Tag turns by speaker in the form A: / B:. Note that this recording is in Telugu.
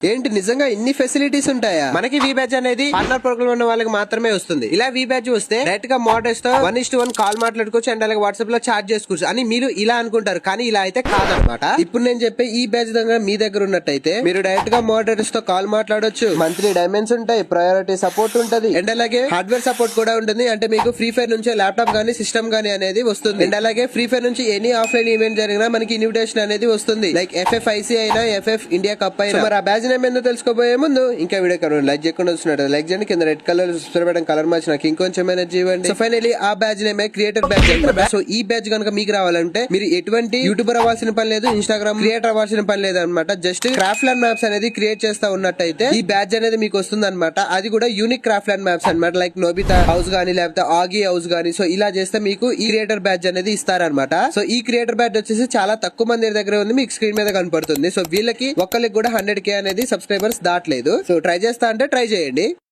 A: ఏంటి నిజంగా ఇన్ని ఫెసిలిటీస్ ఉంటాయా? మనకి వి బ్యాచ్ అనేది పార్ట్నర్ ప్రోగ్రామ్ ఉన్న వాళ్ళకి మాత్రమే వస్తుంది. ఇలా వి బ్యాచ్ వస్తే డైరెక్ట్ గా మోడరేటర్స్ తో 1:1 కాల్ మాట్లాడుకోవచ్చు అండ్ అలాగే వాట్సాప్ లో చాట్ చేసుకోవచ్చు అని మీరు ఇలా అనుకుంటారు, కానీ ఇలా అయితే కాదనమాట. ఇప్పుడు నేను చెప్పే ఈ బ్యాచ్ దగ్గర మీ దగ్గర ఉన్నట్టయితే మీరు డైరెక్ట్ గా మోడరేటర్స్ తో కాల్ మాట్లాడొచ్చు, మంత్లీ డైమండ్స్ ఉంటాయి, ప్రయారిటీ సపోర్ట్ ఉంటది అండ్ అలాగే హార్డ్వేర్ సపోర్ట్ కూడా ఉంటుంది. అంటే మీకు ఫ్రీ ఫైర్ నుంచి ల్యాప్టాప్ గానీ సిస్టమ్ గానీ అనేది వస్తుంది అండ్ అలాగే ఫ్రీ ఫైర్ నుంచి ఎనీ ఆఫ్లైన్ ఈవెంట్ జరిగినా మనకి ఇన్విటేషన్ అనేది వస్తుంది, లైక్ FFIC అయినా FF ఇండియా కప్ అయినా. మరి ఆ బ్యాచ్ నేమ్ ఏందో తెలుసుకోబోయే ముందు ఇంకా వీడియో కనుక లైక్ చేయకుండా వస్తున్నట్టు లైక్ చేయండి, కింద రెడ్ కలర్ సబ్స్క్రైబ్ చేయడం కలర్ మార్చి నాకు ఇంకొంచెం ఎనర్జీ ఇవ్వండి. సో ఫైనలీ ఆ బ్యాచ్ నేమే క్రియేటర్ బ్యాచ్. సో ఈ బ్యాచ్ కనుక మీకు రావాలంటే మీరు ఎటువంటి యూట్యూబర్ అవ్వాల్సిన పని లేదు, ఇన్స్టాగ్రామ్ క్రియేటర్ అవ్వాల్సిన పని లేదు అనమాట. జస్ట్ క్రాఫ్ట్ ల్యాండ్ మ్యాప్స్ అనేది క్రియేట్ చేస్తా ఉన్నట్టయితే ఈ బ్యాచ్ అనేది మీకు వస్తుంది అనమాట. అది కూడా యూనిక్ క్రాఫ్ట్ ల్యాండ్ మ్యాప్స్ అనమాట, లైక్ నోబితా హౌస్ గానీ లేకపోతే ఆగి హౌస్ గానీ. సో ఇలా చేస్తే మీకు ఈ క్రియేటర్ బ్యాచ్ అనేది ఇస్తారనమాట. సో ఈ క్రియేటర్ బ్యాచ్ వచ్చేసి చాలా తక్కువ మంది దగ్గర ఉంది, మీకు స్క్రీన్ మీద కనపడుతుంది. సో వీళ్ళకి ఒక్కరికి కూడా 100K అనేది సబ్స్క్రైబర్స్ దాటలేదు. సో ట్రై చేస్తా అంటే ట్రై చేయండి.